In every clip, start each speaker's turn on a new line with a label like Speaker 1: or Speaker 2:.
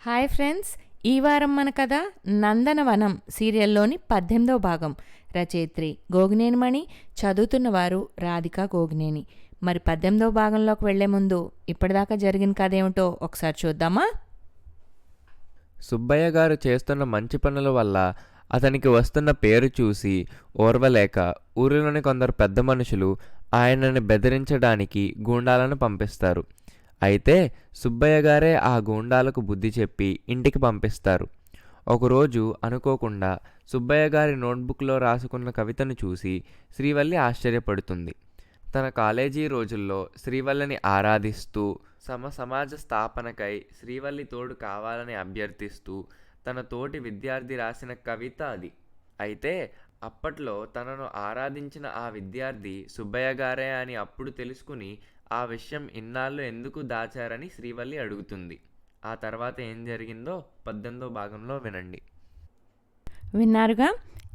Speaker 1: Hi friends, ఈ వారం మన కథ నందనవనం సీరియల్లోని 18వ భాగం. రచయిత్రి గోగినేనిమణి, చదువుతున్నవారు రాధిక గోగినేని. మరి 18వ భాగంలోకి వెళ్లే ముందు ఇప్పటిదాకా జరిగిన కథ ఏమిటో ఒకసారి చూద్దామా?
Speaker 2: సుబ్బయ్య గారు చేస్తున్న మంచి పనుల వల్ల అతనికి వస్తున్న పేరు చూసి ఓర్వలేక ఊరిలోని కొందరు పెద్ద మనుషులు ఆయనని బెదిరించడానికి గూండాలను పంపిస్తారు. అయితే సుబ్బయ్య గారే ఆ గూండాలకు బుద్ధి చెప్పి ఇంటికి పంపిస్తారు. ఒకరోజు అనుకోకుండా సుబ్బయ్య గారి నోట్బుక్లో రాసుకున్న కవితను చూసి శ్రీవల్లి ఆశ్చర్యపడుతుంది. తన కాలేజీ రోజుల్లో శ్రీవల్లిని ఆరాధిస్తూ సమాజ స్థాపనకై శ్రీవల్లి తోడు కావాలని అభ్యర్థిస్తూ తన తోటి విద్యార్థి రాసిన కవిత అది. అయితే అప్పట్లో తనను ఆరాధించిన ఆ విద్యార్థి సుబ్బయ్య గారే అని అప్పుడు తెలుసుకుని ఆ విషయం ఇన్నాళ్ళు ఎందుకు దాచారని శ్రీవల్లి అడుగుతుంది. ఆ తర్వాత ఏం జరిగిందో 18వ భాగంలో వినండి.
Speaker 1: విన్నారుగా,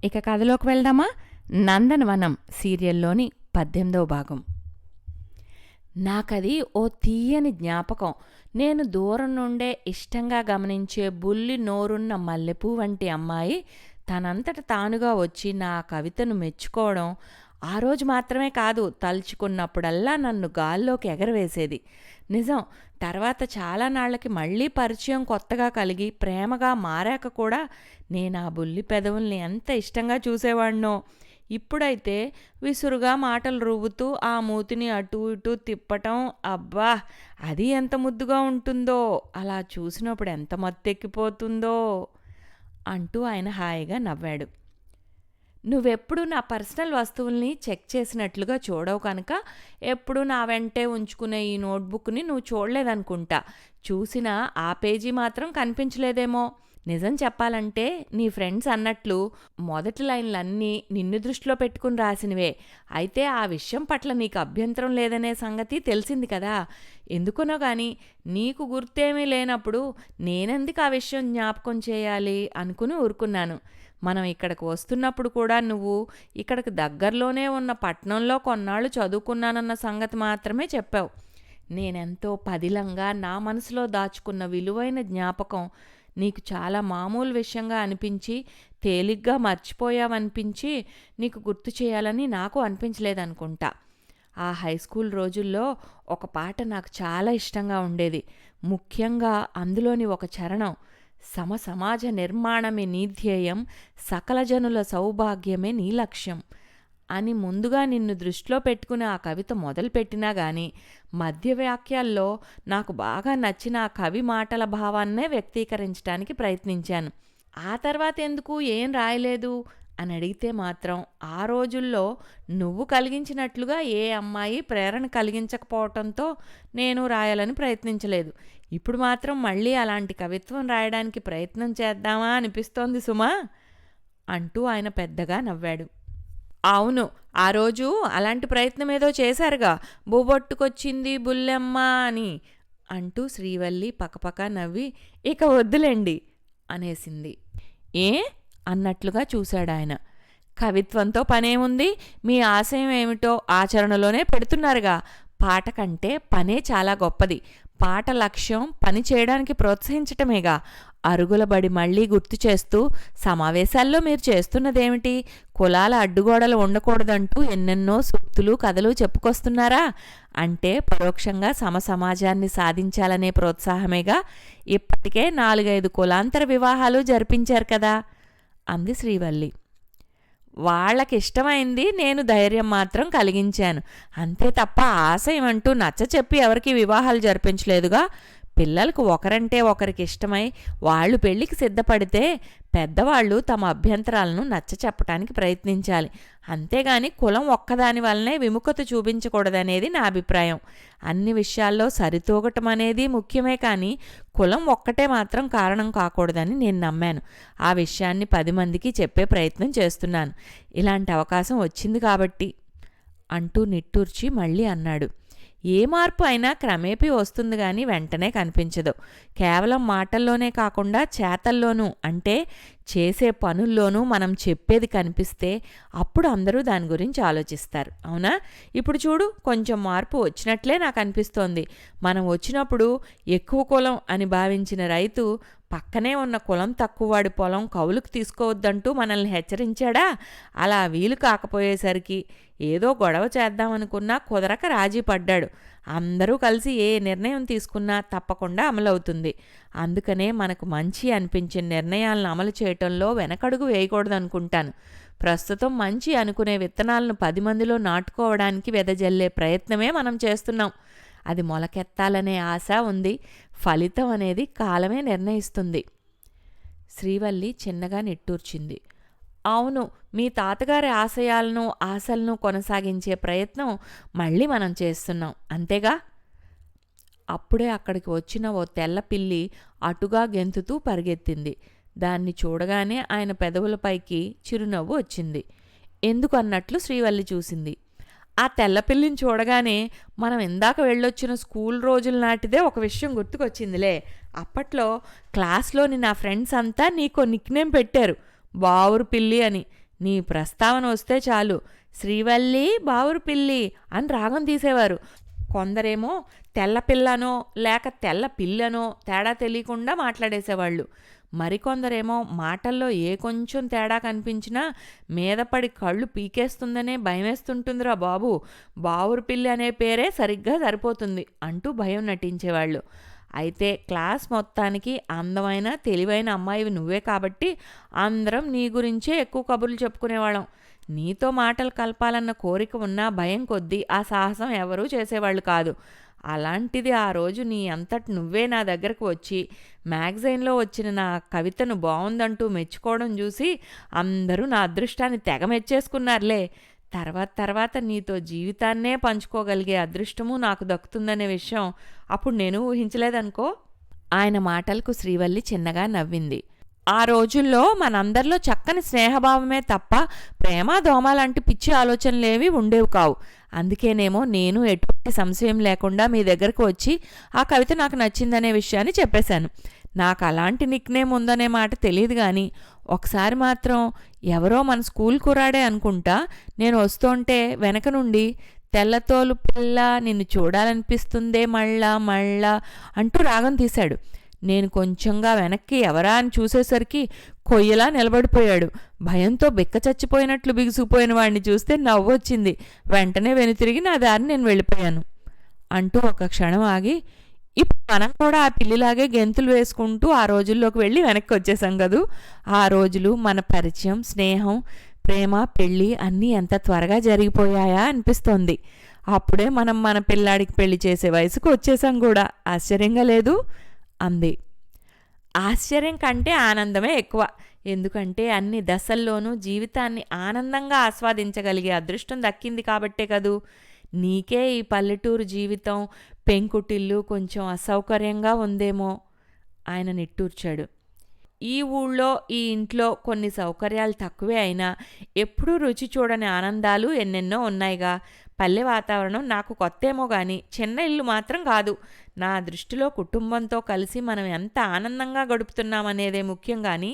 Speaker 1: ఇక కథలోకి వెళ్దామా? నందనవనం సీరియల్లోని 18వ భాగం. నాకది ఓ తీయని జ్ఞాపకం. నేను దూరం నుండే ఇష్టంగా గమనించే బుల్లి నోరున్న మల్లెపూ వంటి అమ్మాయి తనంతట తానుగా వచ్చి నా కవితను మెచ్చుకోవడం ఆ రోజు మాత్రమే కాదు, తలుచుకున్నప్పుడల్లా నన్ను గాల్లోకి ఎగరవేసేది. నిజం, తర్వాత చాలా నాళ్ళకి మళ్ళీ పరిచయం కొత్తగా కలిగి ప్రేమగా మారాక కూడా నేను ఆ బుల్లి పెదవుల్ని ఎంత ఇష్టంగా చూసేవాడినో. ఇప్పుడైతే విసురుగా మాటలు రువ్వుతూ ఆ మూతిని అటూ ఇటూ తిప్పటం, అబ్బా అది ఎంత ముద్దుగా ఉంటుందో, అలా చూసినప్పుడు ఎంత మత్తెక్కిపోతుందో అంటూ ఆయన హాయిగా నవ్వాడు. నువ్వెప్పుడు నా పర్సనల్ వస్తువుల్ని చెక్ చేసినట్లుగా చూడవు కనుక ఎప్పుడు నా వెంటే ఉంచుకునే ఈ నోట్బుక్ని నువ్వు చూడలేదనుకుంటా. చూసినా ఆ పేజీ మాత్రం కనిపించలేదేమో. నిజం చెప్పాలంటే నీ ఫ్రెండ్స్ అన్నట్లు మొదటి లైన్లన్నీ నిన్ను దృష్టిలో పెట్టుకుని రాసినవే. అయితే ఆ విషయం పట్ల నీకు అభ్యంతరం లేదనే సంగతి తెలిసింది కదా. ఎందుకునో గాని నీకు గుర్తేమీ లేనప్పుడు నేనెందుకు ఆ విషయం జ్ఞాపకం చేయాలి అనుకుని ఊరుకున్నాను. మనం ఇక్కడికి వస్తున్నప్పుడు కూడా నువ్వు ఇక్కడికి దగ్గరలోనే ఉన్న పట్నంలో కొన్నాళ్ళు చదువుకున్నానన్న సంగతి మాత్రమే చెప్పావు. నేనెంతో పదిలంగా నా మనసులో దాచుకున్న విలువైన జ్ఞాపకం నీకు చాలా మామూలు విషయంగా అనిపించి తేలిగ్గా మర్చిపోయావనిపించి నీకు గుర్తు చేయాలని నాకు అనిపించలేదనుకుంటా. ఆ హై స్కూల్ రోజుల్లో ఒక పాట నాకు చాలా ఇష్టంగా ఉండేది. ముఖ్యంగా అందులోని ఒక చరణం, సమాజ నిర్మాణమే నీ ధ్యేయం, సకల జనుల సౌభాగ్యమే నీ లక్ష్యం అని ముందుగా నిన్ను దృష్టిలో పెట్టుకుని ఆ కవిత మొదలుపెట్టినా గాని మధ్య వాక్యాల్లో నాకు బాగా నచ్చిన ఆ కవి మాటల భావాన్నే వ్యక్తీకరించడానికి ప్రయత్నించాను. ఆ తర్వాత ఎందుకు ఏం రాయలేదు అని అడిగితే మాత్రం ఆ రోజుల్లో నువ్వు కలిగించినట్లుగా ఏ అమ్మాయి ప్రేరణ కలిగించకపోవటంతో నేను రాయాలని ప్రయత్నించలేదు. ఇప్పుడు మాత్రం మళ్ళీ అలాంటి కవిత్వం రాయడానికి ప్రయత్నం చేద్దామా అనిపిస్తోంది సుమా అంటూ ఆయన పెద్దగా నవ్వాడు. అవును, ఆ రోజు అలాంటి ప్రయత్నం ఏదో చేశారుగా, బొబొట్టుకొచ్చింది బుల్లెమ్మ అని అంటూ శ్రీవల్లి పకపక నవ్వి ఇక వద్దులేండి అనేసింది. ఏ అన్నట్లుగా చూశాడాయన. కవిత్వంతో పనేముంది, మీ ఆశయం ఏమిటో ఆచరణలోనే పెడుతున్నారుగా. పాట కంటే పనే చాలా గొప్పది. పాట లక్ష్యం పని చేయడానికి ప్రోత్సహించటమేగా. అరుగులబడి మళ్లీ గుర్తు చేస్తూ, సమావేశాల్లో మీరు చేస్తున్నదేమిటి? కులాల అడ్డుగోడలు ఉండకూడదంటూ ఎన్నెన్నో సూక్తులు కథలు చెప్పుకొస్తున్నారా? అంటే పరోక్షంగా సమాజాన్ని సాధించాలనే ప్రోత్సాహమేగా. ఇప్పటికే 4-5 కులాంతర వివాహాలు జరిపించారు కదా అంది శ్రీవల్లి. వాళ్ళకిష్టమైంది నేను ధైర్యం మాత్రం కలిగించాను అంతే తప్ప ఆశయం అంటూ నచ్చ చెప్పి ఎవరికి వివాహాలు జరిపించలేదుగా. పిల్లలకు ఒకరంటే ఒకరికి ఇష్టమై వాళ్ళు పెళ్లికి సిద్ధపడితే పెద్దవాళ్ళు తమ అభ్యంతరాలను నచ్చ చెప్పడానికి ప్రయత్నించాలి. అంతేగాని కులం ఒక్కదాని వల్లనే విముఖత చూపించకూడదనేది నా అభిప్రాయం. అన్ని విషయాల్లో సరితూగటం అనేది ముఖ్యమే, కానీ కులం ఒక్కటే మాత్రం కారణం కాకూడదని నేను నమ్మాను. ఆ విషయాన్ని 10 మందికి చెప్పే ప్రయత్నం చేస్తున్నాను. ఇలాంటి అవకాశం వచ్చింది కాబట్టి అంటూ నిట్టూర్చి మళ్ళీ అన్నాడు. ఏ మార్పు అయినా క్రమేపీ వస్తుంది కానీ వెంటనే కనిపించదు. కేవలం మాటల్లోనే కాకుండా చేతల్లోనూ, అంటే చేసే పనుల్లోనూ మనం చెప్పేది కనిపిస్తే అప్పుడు అందరూ దాని గురించి ఆలోచిస్తారు. అవునా? ఇప్పుడు చూడు, కొంచెం మార్పు వచ్చినట్లే నాకు అనిపిస్తోంది. మనం వచ్చినప్పుడు ఎక్కువ కులం అని భావించిన రైతు పక్కనే ఉన్న కులం తక్కువవాడి పొలం కౌలుకు తీసుకోవద్దంటూ మనల్ని హెచ్చరించాడా? అలా వీలు కాకపోయేసరికి ఏదో గొడవ చేద్దామనుకున్నా కుదరక రాజీ పడ్డాడు. అందరూ కలిసి ఏ నిర్ణయం తీసుకున్నా తప్పకుండా అమలవుతుంది. అందుకనే మనకు మంచి అనిపించిన నిర్ణయాలను అమలు చేయటంలో వెనకడుగు వేయకూడదనుకుంటాను. ప్రస్తుతం మంచి అనుకునే విత్తనాలను 10 మందిలో నాటుకోవడానికి వెదజల్లే ప్రయత్నమే మనం చేస్తున్నాం. అది మొలకెత్తాలనే ఆశ ఉంది. ఫలితం అనేది కాలమే నిర్ణయిస్తుంది. శ్రీవల్లి చిన్నగా నిట్టూర్చింది. అవును, మీ తాతగారి ఆశయాలను ఆశలను కొనసాగించే ప్రయత్నం మళ్ళీ మనం చేస్తున్నాం, అంతేగా? అప్పుడే అక్కడికి వచ్చిన ఓ తెల్ల పిల్లి అటుగా గెంతుతూ పరిగెత్తింది. దాన్ని చూడగానే ఆయన పెదవులపైకి చిరునవ్వు వచ్చింది. ఎందుకన్నట్లు శ్రీవల్లి చూసింది. ఆ తెల్లపిల్లిని చూడగానే మనం ఇందాక వెళ్ళొచ్చిన స్కూల్ రోజుల నాటిదే ఒక విషయం గుర్తుకొచ్చిందిలే. అప్పట్లో క్లాస్లోని నా ఫ్రెండ్స్ అంతా నీకో నిక్నేమ్ పెట్టారు, బావురు పిల్లి అని. నీ ప్రస్తావన వస్తే చాలు శ్రీవల్లి బావురు పిల్లి అని రాగం తీసేవారు. కొందరేమో తెల్ల పిల్లనో లేక తెల్ల పిల్లనో తేడా తెలియకుండా మాట్లాడేసేవాళ్ళు. మరికొందరేమో మాటల్లో ఏ కొంచెం తేడా కనిపించినా మీదపడి కళ్ళు పీకేస్తుందనే భయమేస్తుంటుందిరా బాబు, బావురు పిల్లి అనే పేరే సరిగ్గా సరిపోతుంది అంటూ భయం నటించేవాళ్ళు. అయితే క్లాస్ మొత్తానికి అందమైన తెలివైన అమ్మాయివి నువ్వే కాబట్టి అందరం నీ గురించే ఎక్కువ కబుర్లు చెప్పుకునేవాళ్ళం. నీతో మాటలు కలపాలన్న కోరిక ఉన్నా భయం కొద్దీ ఆ సాహసం ఎవరూ చేసేవాళ్ళు కాదు. అలాంటిది ఆ రోజు నీ అంతటి నువ్వే నా దగ్గరకు వచ్చి మ్యాగజైన్లో వచ్చిన నా కవితను బాగుందంటూ మెచ్చుకోవడం చూసి అందరూ నా అదృష్టాన్ని తెగ మెచ్చేసుకున్నారులే. తర్వాత నీతో జీవితాన్నే పంచుకోగలిగే అదృష్టము నాకు దక్కుతుందనే విషయం అప్పుడు నేను ఊహించలేదనుకో. ఆయన మాటలకు శ్రీవల్లి చిన్నగా నవ్వింది. ఆ రోజుల్లో మనందరిలో చక్కని స్నేహభావమే తప్ప ప్రేమ దోమ లాంటి పిచ్చి ఆలోచనలేవి ఉండేవి కావు. అందుకేనేమో నేను ఎటువంటి సంశయం లేకుండా మీ దగ్గరకు వచ్చి ఆ కవిత నాకు నచ్చిందనే విషయాన్ని చెప్పేశాను. నాకు అలాంటి నిక్నేమ్ ఉందనే మాట తెలియదు కానీ ఒకసారి మాత్రం ఎవరో మన స్కూల్ కుర్రాడే అనుకుంటా నేను వస్తుంటే వెనక నుండి తెల్లతోలు పిల్ల నిన్ను చూడాలనిపిస్తుందే మళ్ళా అంటూ రాగం తీశాడు. నేను కొంచెంగా వెనక్కి ఎవరా అని చూసేసరికి కొయ్యలా నిలబడిపోయాడు. భయంతో బిక్క చచ్చిపోయినట్లు బిగుసుకుపోయిన వాడిని చూస్తే నవ్వొచ్చింది. వెంటనే వెనుతిరిగి నా దారి నేను వెళ్ళిపోయాను అంటూ ఒక క్షణం ఆగి, ఇప్పుడు మనం కూడా ఆ పిల్లిలాగే గెంతులు వేసుకుంటూ ఆ రోజుల్లోకి వెళ్ళి వెనక్కి వచ్చేసాం కదూ. ఆ రోజులు, మన పరిచయం, స్నేహం, ప్రేమ, పెళ్ళి అన్నీ ఎంత త్వరగా జరిగిపోయాయా అనిపిస్తోంది. అప్పుడే మనం మన పిల్లాడికి పెళ్లి చేసే వయసుకు వచ్చేసాం కూడా. ఆశ్చర్యంగా లేదు అంది. ఆశ్చర్యం కంటే ఆనందమే ఎక్కువ. ఎందుకంటే అన్ని దశల్లోనూ జీవితాన్ని ఆనందంగా ఆస్వాదించగలిగే అదృష్టం దక్కింది కాబట్టే కదూ. నీకే ఈ పల్లెటూరు జీవితం, పెంకుటిల్లు కొంచెం అసౌకర్యంగా ఉందేమో. ఆయన నిట్టూర్చాడు. ఈ ఊళ్ళో ఈ ఇంట్లో కొన్ని సౌకర్యాలు తక్కువే అయినా ఎప్పుడూ రుచి చూడని ఆనందాలు ఎన్నెన్నో ఉన్నాయిగా. పల్లె వాతావరణం నాకు కొత్తేమో కానీ చిన్న ఇల్లు మాత్రం కాదు. నా దృష్టిలో కుటుంబంతో కలిసి మనం ఎంత ఆనందంగా గడుపుతున్నామనేదే ముఖ్యం కానీ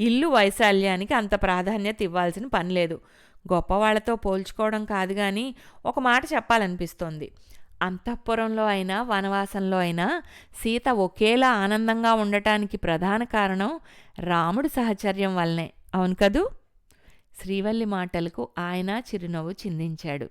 Speaker 1: ఇల్లు వైశాల్యానికి అంత ప్రాధాన్యత ఇవ్వాల్సిన పని లేదు. గొప్పవాళ్లతో పోల్చుకోవడం కాదు కానీ ఒక మాట చెప్పాలనిపిస్తోంది. అంతఃపురంలో అయినా వనవాసంలో అయినా సీత ఒకేలా ఆనందంగా ఉండటానికి ప్రధాన కారణం రాముడి సహచర్యం వల్లనే, అవును కదూ? శ్రీవల్లి మాటలకు ఆయన చిరునవ్వు చిందించాడు.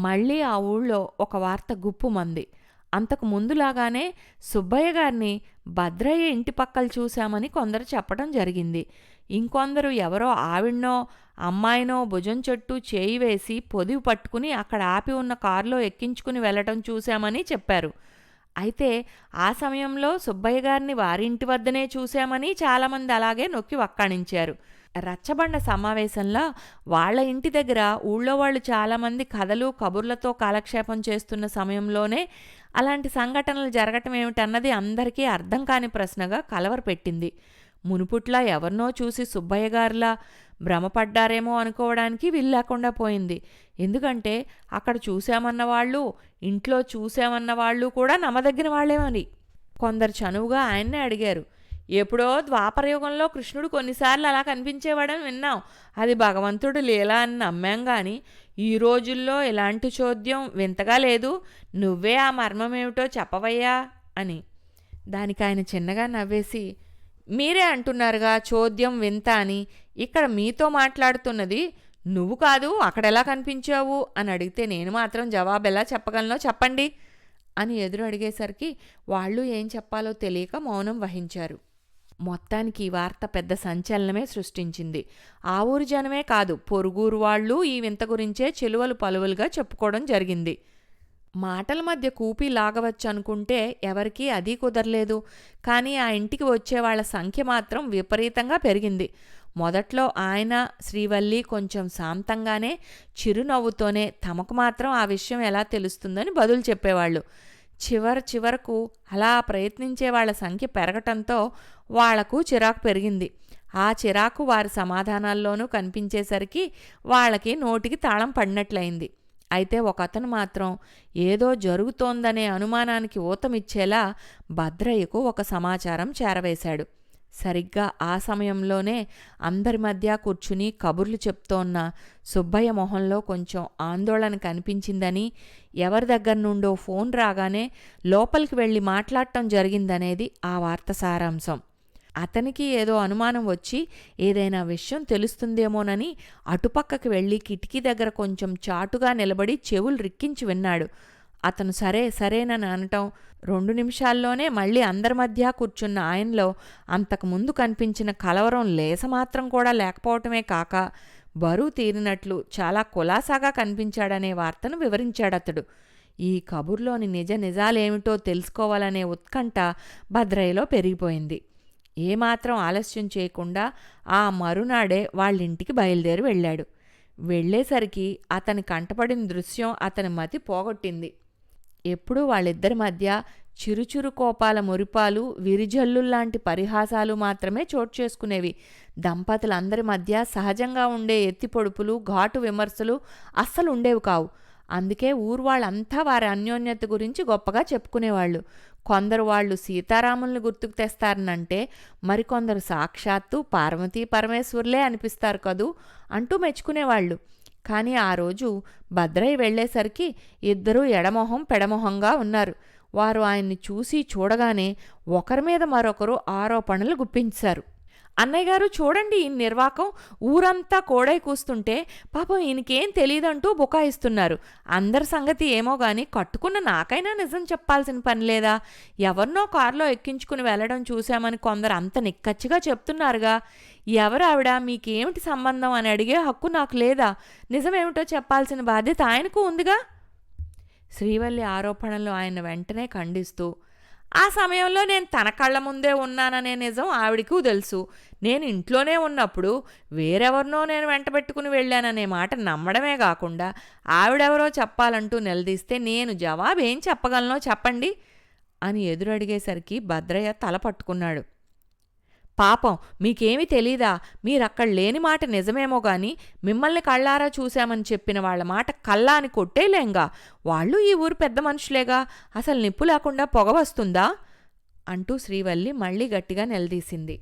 Speaker 1: మళ్ళీ ఆ ఊళ్ళో ఒక వార్త గుప్పుమంది. అంతకు ముందులాగానే సుబ్బయ్య గారిని భద్రయ్య ఇంటి పక్కలు చూశామని కొందరు చెప్పడం జరిగింది. ఇంకొందరు ఎవరో ఆవిడ్నో అమ్మాయినో భుజం చుట్టూ చేయి వేసి పొదివి పట్టుకుని అక్కడ ఆపి ఉన్న కారులో ఎక్కించుకుని వెళ్ళటం చూశామని చెప్పారు. అయితే ఆ సమయంలో సుబ్బయ్య గారిని వారింటి వద్దనే చూశామని చాలామంది అలాగే నొక్కి వక్కాణించారు. రచ్చబండ సమావేశంలో వాళ్ల ఇంటి దగ్గర ఊళ్ళో వాళ్ళు చాలామంది కథలు కబుర్లతో కాలక్షేపం చేస్తున్న సమయంలోనే అలాంటి సంఘటనలు జరగటం ఏమిటన్నది అందరికీ అర్థం కాని ప్రశ్నగా కలవరపెట్టింది. మునుపుట్లా ఎవరినో చూసి సుబ్బయ్య గారిలా భ్రమపడ్డారేమో అనుకోవడానికి వీల్లేకుండా పోయింది. ఎందుకంటే అక్కడ చూశామన్న వాళ్ళు, ఇంట్లో చూశామన్న వాళ్ళు కూడా నమ్మదగిన వాళ్లేమని. కొందరు చనువుగా ఆయన్నే అడిగారు, ఎప్పుడో ద్వాపరయుగంలో కృష్ణుడు కొన్నిసార్లు అలా కనిపించేవాడని విన్నాం. అది భగవంతుడు లీలా అని నమ్మాం గాని ఈ రోజుల్లో ఇలాంటి చోద్యం వింతగా లేదు. నువ్వే ఆ మర్మమేమిటో చెప్పవయ్యా అని. దానికి ఆయన చిన్నగా నవ్వేసి, మీరే అంటున్నారుగా చోద్యం వింత అని. ఇక్కడ మీతో మాట్లాడుతున్నది నువ్వు కాదు, అక్కడెలా కనిపించావు అని అడిగితే నేను మాత్రం జవాబు ఎలా చెప్పగలనో చెప్పండి అని ఎదురు అడిగేసరికి వాళ్ళు ఏం చెప్పాలో తెలియక మౌనం వహించారు. మొత్తానికి ఈ వార్త పెద్ద సంచలనమే సృష్టించింది. ఆ ఊరు జనమే కాదు, పొరుగురు వాళ్ళు ఈ వింత గురించే చెలువలు పలువలుగా చెప్పుకోవడం జరిగింది. మాటల మధ్య కూపి లాగవచ్చు అనుకుంటే ఎవరికీ అది కుదరలేదు. కానీ ఆ ఇంటికి వచ్చేవాళ్ల సంఖ్య మాత్రం విపరీతంగా పెరిగింది. మొదట్లో ఆయన, శ్రీవల్లి కొంచెం శాంతంగానే చిరునవ్వుతోనే తమకు మాత్రం ఆ విషయం ఎలా తెలుస్తుందని బదులు చెప్పేవాళ్ళు. చివరకు అలా ప్రయత్నించే వాళ్ళ సంఖ్య పెరగటంతో వాళ్లకు చిరాకు పెరిగింది. ఆ చిరాకు వారి సమాధానాల్లోనూ కనిపించేసరికి వాళ్ళకి నోటికి తాళం పడినట్లయింది. అయితే ఒకతను మాత్రం ఏదో జరుగుతోందనే అనుమానానికి ఊతమిచ్చేలా భద్రయ్యకు ఒక సమాచారం చేరవేశాడు. సరిగ్గా ఆ సమయంలోనే అందరి మధ్య కూర్చుని కబుర్లు చెప్తోన్న సుబ్బయ్య మొహంలో కొంచెం ఆందోళన కనిపించిందని, ఎవరి దగ్గర నుండో ఫోన్ రాగానే లోపలికి వెళ్ళి మాట్లాడటం జరిగిందనేది ఆ వార్త సారాంశం. అతనికి ఏదో అనుమానం వచ్చి ఏదైనా విషయం తెలుస్తుందేమోనని అటుపక్కకి వెళ్ళి కిటికీ దగ్గర కొంచెం చాటుగా నిలబడి చెవులు రిక్కించి విన్నాడు. అతను సరేనని అనటం 2 నిమిషాల్లోనే మళ్ళీ అందరి మధ్య కూర్చున్న ఆయనలో అంతకుముందు కనిపించిన కలవరం లేసమాత్రం కూడా లేకపోవటమే కాక బరువు తీరినట్లు చాలా కులాసాగా కనిపించాడనే వార్తను వివరించాడతడు. ఈ కబుర్లోని నిజాలేమిటో తెలుసుకోవాలనే ఉత్కంఠ భద్రయ్యలో పెరిగిపోయింది. ఏమాత్రం ఆలస్యం చేయకుండా ఆ మరునాడే వాళ్ళింటికి బయలుదేరి వెళ్ళాడు. వెళ్ళేసరికి అతని కంటపడిన దృశ్యం అతని మతి పోగొట్టింది. ఎప్పుడూ వాళ్ళిద్దరి మధ్య చిరుచురు కోపాల మురిపాలు, విరిజల్లుల్లాంటి పరిహాసాలు మాత్రమే చోటు చేసుకునేవి. దంపతులందరి మధ్య సహజంగా ఉండే ఎత్తిపొడుపులు, ఘాటు విమర్శలు అస్సలు ఉండేవి కావు. అందుకే ఊరు వాళ్ళంతా వారి అన్యోన్యత గురించి గొప్పగా చెప్పుకునేవాళ్ళు. కొందరు వాళ్ళు సీతారాముల్ని గుర్తుకు తెస్తారనంటే మరికొందరు సాక్షాత్తు పార్వతీ పరమేశ్వరులే అనిపిస్తారు కదూ అంటూ మెచ్చుకునేవాళ్ళు. కానీ ఆ రోజు భద్రయ్య వెళ్లేసరికి ఇద్దరూ ఎడమొహం పెడమొహంగా ఉన్నారు. వారు ఆయన్ని చూడగానే ఒకరి మీద మరొకరు ఆరోపణలు గుప్పించారు. అన్నయ్య గారు చూడండి, ఈ నిర్వాకం ఊరంతా కోడై కూస్తుంటే పాపం ఈయనకేం తెలియదంటూ బుకాయిస్తున్నారు. అందరి సంగతి ఏమో గాని కట్టుకున్న నాకైనా నిజం చెప్పాల్సిన పని లేదా? ఎవరినో కారులో ఎక్కించుకుని వెళ్లడం చూశామని కొందరు అంత నిక్కచ్చిగా చెప్తున్నారుగా. ఎవరు ఆవిడ, మీకేమిటి సంబంధం అని అడిగే హక్కు నాకు లేదా? నిజమేమిటో చెప్పాల్సిన బాధ్యత ఆయనకు ఉందిగా. శ్రీవల్లి ఆరోపణలు ఆయన వెంటనే ఖండిస్తూ, ఆ సమయంలో నేను తన కళ్ళ ముందే ఉన్నాననే నిజం ఆవిడకు తెలుసు. నేను ఇంట్లోనే ఉన్నప్పుడు వేరెవరినో నేను వెంటబెట్టుకుని వెళ్ళాననే మాట నమ్మడమే కాకుండా ఆవిడెవరో చెప్పాలంటూ నిలదీస్తే నేను జవాబేం చెప్పగలనో చెప్పండి అని ఎదురడిగేసరికి భద్రయ్య తల పట్టుకున్నాడు. పాపం మీకేమీ తెలీదా? మీరక్కడ లేని మాట నిజమేమో గాని మిమ్మల్ని కళ్ళారా చూశామని చెప్పిన వాళ్ల మాట కల్లా అని కొట్టేలేంగా. వాళ్ళు ఈ ఊరు పెద్ద మనుషులేగా. అసలు నిప్పు లేకుండా పొగ వస్తుందా అంటూ శ్రీవల్లి మళ్ళీ గట్టిగా నిలదీసింది.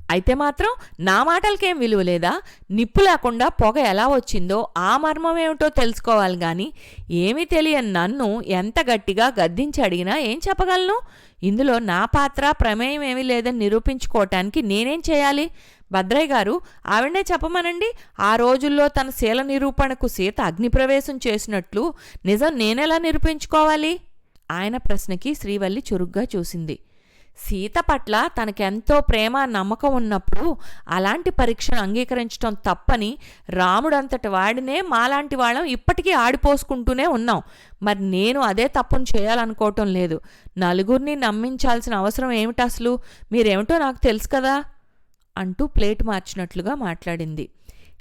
Speaker 1: అయితే మాత్రం నా మాటలకేం విలువ లేదా? నిప్పు లేకుండా పొగ ఎలా వచ్చిందో ఆ మర్మమేమిటో తెలుసుకోవాలి గాని ఏమీ తెలియని నన్ను ఎంత గట్టిగా గద్దించి అడిగినా ఏం చెప్పగలను? ఇందులో నా పాత్ర ప్రమేయం ఏమీ లేదని నిరూపించుకోవటానికి నేనేం చేయాలి? భద్రయ్య గారు, ఆవిడనే చెప్పమనండి. ఆ రోజుల్లో తన శీల నిరూపణకు సీత అగ్నిప్రవేశం చేసినట్లు నిజం నేనెలా నిరూపించుకోవాలి? ఆయన ప్రశ్నకి శ్రీవల్లి చురుగ్గా చూసింది. సీత పట్ల తనకెంతో ప్రేమ నమ్మకం ఉన్నప్పుడు అలాంటి పరీక్షను అంగీకరించడం తప్పని రాముడంతటి వాడినే మాలాంటి వాళ్ళం ఇప్పటికీ ఆడిపోసుకుంటూనే ఉన్నాం. మరి నేను అదే తప్పును చేయాలనుకోవటం లేదు. నలుగురిని నమ్మించాల్సిన అవసరం ఏమిటసలు? మీరేమిటో నాకు తెలుసు కదా అంటూ ప్లేట్ మార్చినట్లుగా మాట్లాడింది.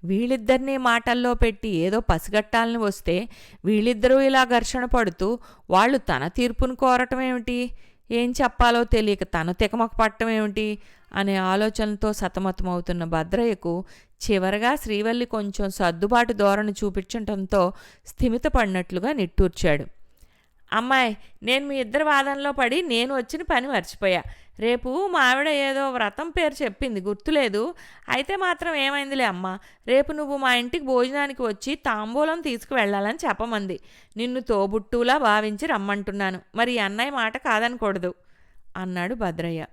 Speaker 1: వీళ్ళిద్దరినీ మాటల్లో పెట్టి ఏదో పసిగట్టాలని వస్తే వీళ్ళిద్దరూ ఇలా ఘర్షణ పడుతూ వాళ్ళు తన తీర్పును కోరటమేమిటి? ఏం చెప్పాలో తెలియక తను తెకమక పట్టమేమిటి అనే ఆలోచనలతో సతమతమవుతున్న భద్రయ్యకు చివరగా శ్రీవల్లి కొంచెం సర్దుబాటు ధోరణి చూపించటంతో స్థిమితపడినట్లుగా నిట్టూర్చాడు. అమ్మాయి, నేను మీ ఇద్దరి వాదనలో పడి నేను వచ్చిన పని మర్చిపోయా. రేపు మా ఆవిడ ఏదో వ్రతం పేరు చెప్పింది, గుర్తులేదు. అయితే మాత్రం ఏమైందిలే అమ్మ, రేపు నువ్వు మా ఇంటికి భోజనానికి వచ్చి తాంబూలం తీసుకువెళ్ళాలని చెప్పమంది. నిన్ను తోబుట్టులా భావించి రమ్మంటున్నాను. మరి అన్నయ్య మాట కాదనకూడదు అన్నాడు భద్రయ్య.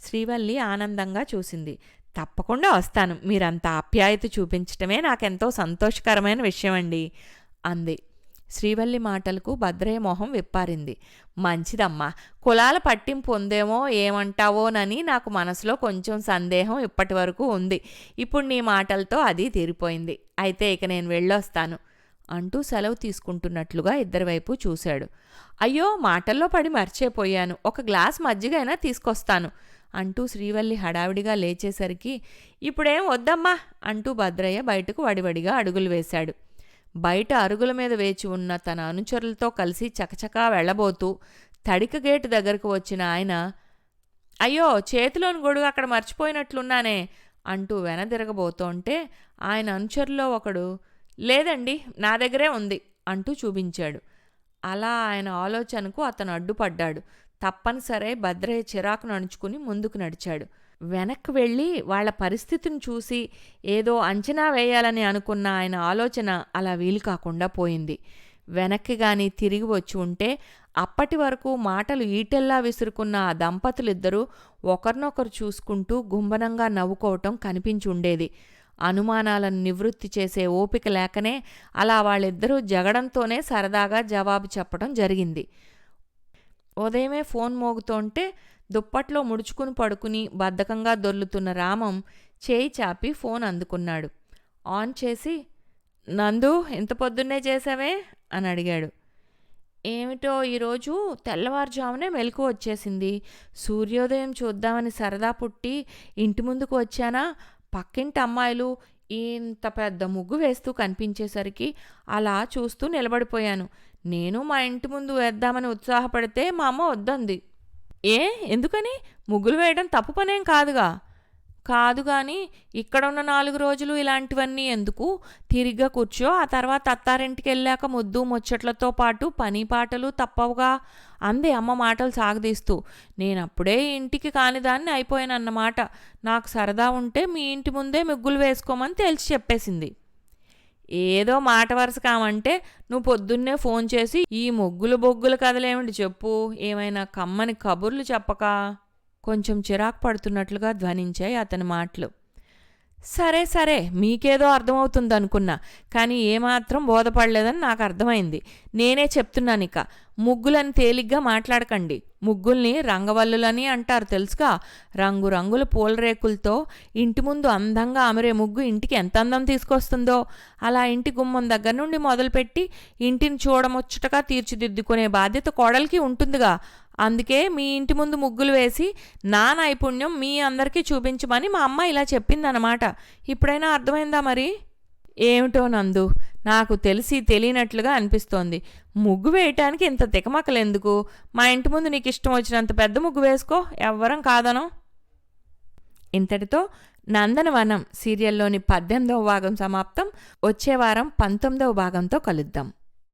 Speaker 1: శ్రీవల్లి ఆనందంగా చూసింది. తప్పకుండా వస్తాను, మీరంత ఆప్యాయత చూపించటమే నాకెంతో సంతోషకరమైన విషయం అండి అంది. శ్రీవల్లి మాటలకు భద్రయ్య మొహం విప్పారింది. మంచిదమ్మా, కులాల పట్టింపు ఉందేమో ఏమంటావోనని నాకు మనసులో కొంచెం సందేహం ఇప్పటి వరకు ఉంది. ఇప్పుడు నీ మాటలతో అది తీరిపోయింది. అయితే ఇక నేను వెళ్ళొస్తాను అంటూ సెలవు తీసుకుంటున్నట్లుగా ఇద్దరి వైపు చూశాడు. అయ్యో, మాటల్లో పడి మర్చిపోయాను, ఒక గ్లాస్ మజ్జిగైనా తీసుకొస్తాను అంటూ శ్రీవల్లి హడావిడిగా లేచేసరికి ఇప్పుడేం వద్దమ్మా అంటూ భద్రయ్య బయటకు వడివడిగా అడుగులు వేశాడు. బయట అరుగుల మీద వేచి ఉన్న తన అనుచరులతో కలిసి చకచకా వెళ్ళబోతూ తడిక గేటు దగ్గరకు వచ్చిన ఆయన, అయ్యో చేతిలోని గొడుగు అక్కడ మర్చిపోయినట్లున్నానే అంటూ వెనదిరగబోతోంటే ఆయన అనుచరుల్లో ఒకడు, లేదండి నా దగ్గరే ఉంది అంటూ చూపించాడు. అలా ఆయన ఆలోచనకు అతను అడ్డుపడ్డాడు. తప్పనిసరే భద్రయ్య చిరాకు నడుచుకుని ముందుకు నడిచాడు. వెనక్కి వెళ్ళి వాళ్ల పరిస్థితిని చూసి ఏదో అంచనా వేయాలని అనుకున్న ఆయన ఆలోచన అలా వీలు కాకుండా పోయింది. వెనక్కి గాని తిరిగి వచ్చి ఉంటే అప్పటి వరకు మాటలు ఈటెల్లా విసురుకున్న ఆ దంపతులిద్దరూ ఒకరినొకరు చూసుకుంటూ గుంభనంగా నవ్వుకోవటం కనిపించి ఉండేది. అనుమానాలను నివృత్తి చేసే ఓపిక లేకనే అలా వాళ్ళిద్దరూ జగడంతోనే సరదాగా జవాబు చెప్పడం జరిగింది. ఉదయమే ఫోన్ మోగుతోంటే దుప్పట్లో ముడుచుకుని పడుకుని బద్ధకంగా దొర్లుతున్న రామం చేయి చాపి ఫోన్ అందుకున్నాడు. ఆన్ చేసి, నందు ఇంత పొద్దున్నే చేసావే అని అడిగాడు. ఏమిటో ఈరోజు తెల్లవారుజామునే మెలకు వచ్చేసింది. సూర్యోదయం చూద్దామని సరదా పుట్టి ఇంటి ముందుకు వచ్చానా, పక్కింటి అమ్మాయిలు ఇంత పెద్ద ముగ్గు వేస్తూ కనిపించేసరికి అలా చూస్తూ నిలబడిపోయాను. నేను మా ఇంటి ముందు వేద్దామని ఉత్సాహపడితే మా అమ్మ వద్దంది. ఎందుకని? ముగ్గులు వేయడం తప్పు పనేం కాదుగా. కాదు కానీ ఇక్కడున్న 4 రోజులు ఇలాంటివన్నీ ఎందుకు? తిరిగ్గా కూర్చో, ఆ తర్వాత అత్తారింటికి వెళ్ళాక ముద్దు ముచ్చట్లతో పాటు పని పాటలు తప్పవుగా అంది అమ్మ మాటలు సాగదీస్తూ. నేనప్పుడే ఇంటికి కానిదాన్ని అయిపోయానన్నమాట. నాకు సరదా ఉంటే మీ ఇంటి ముందే ముగ్గులు వేసుకోమని తేల్చి చెప్పేసింది. ఏదో మాట వరుస కామంటే నువ్వు పొద్దున్నే ఫోన్ చేసి ఈ ముగ్గులు బొగ్గులు కదలేమిటి చెప్పు, ఏమైనా కమ్మని కబుర్లు చెప్పక. కొంచెం చిరాకు పడుతున్నట్లుగా ధ్వనించాయి అతని మాటలు. సరే సరే, మీకేదో అర్థమవుతుందనుకున్నా, కానీ ఏమాత్రం బోధపడలేదని నాకు అర్థమైంది. నేనే చెప్తున్నానిక, ముగ్గులని తేలిగ్గా మాట్లాడకండి. ముగ్గుల్ని రంగవల్లులని అంటారు తెలుసుగా. రంగురంగుల పూలరేకులతో ఇంటి ముందు అందంగా అమరే ముగ్గు ఇంటికి ఎంత అందం తీసుకొస్తుందో, అలా ఇంటి గుమ్మం దగ్గర నుండి మొదలుపెట్టి ఇంటిని చూడముచ్చటగా తీర్చిదిద్దుకునే బాధ్యత కోడలికి ఉంటుందిగా. అందుకే మీ ఇంటి ముందు ముగ్గులు వేసి నా నైపుణ్యం మీ అందరికీ చూపించమని మా అమ్మ ఇలా చెప్పిందన్నమాట. ఇప్పుడైనా అర్థమైందా మరి? ఏమిటో నందు, నాకు తెలిసి తెలియనట్లుగా అనిపిస్తోంది. ముగ్గు వేయటానికి ఇంత తికమకలెందుకు? మా ఇంటి ముందు నీకు ఇష్టం వచ్చినంత పెద్ద ముగ్గు వేసుకో, ఎవ్వరం కాదనం. ఇంతటితో నందనవనం సీరియల్లోని 18వ భాగం సమాప్తం. వచ్చే వారం 19వ భాగంతో కలుద్దాం.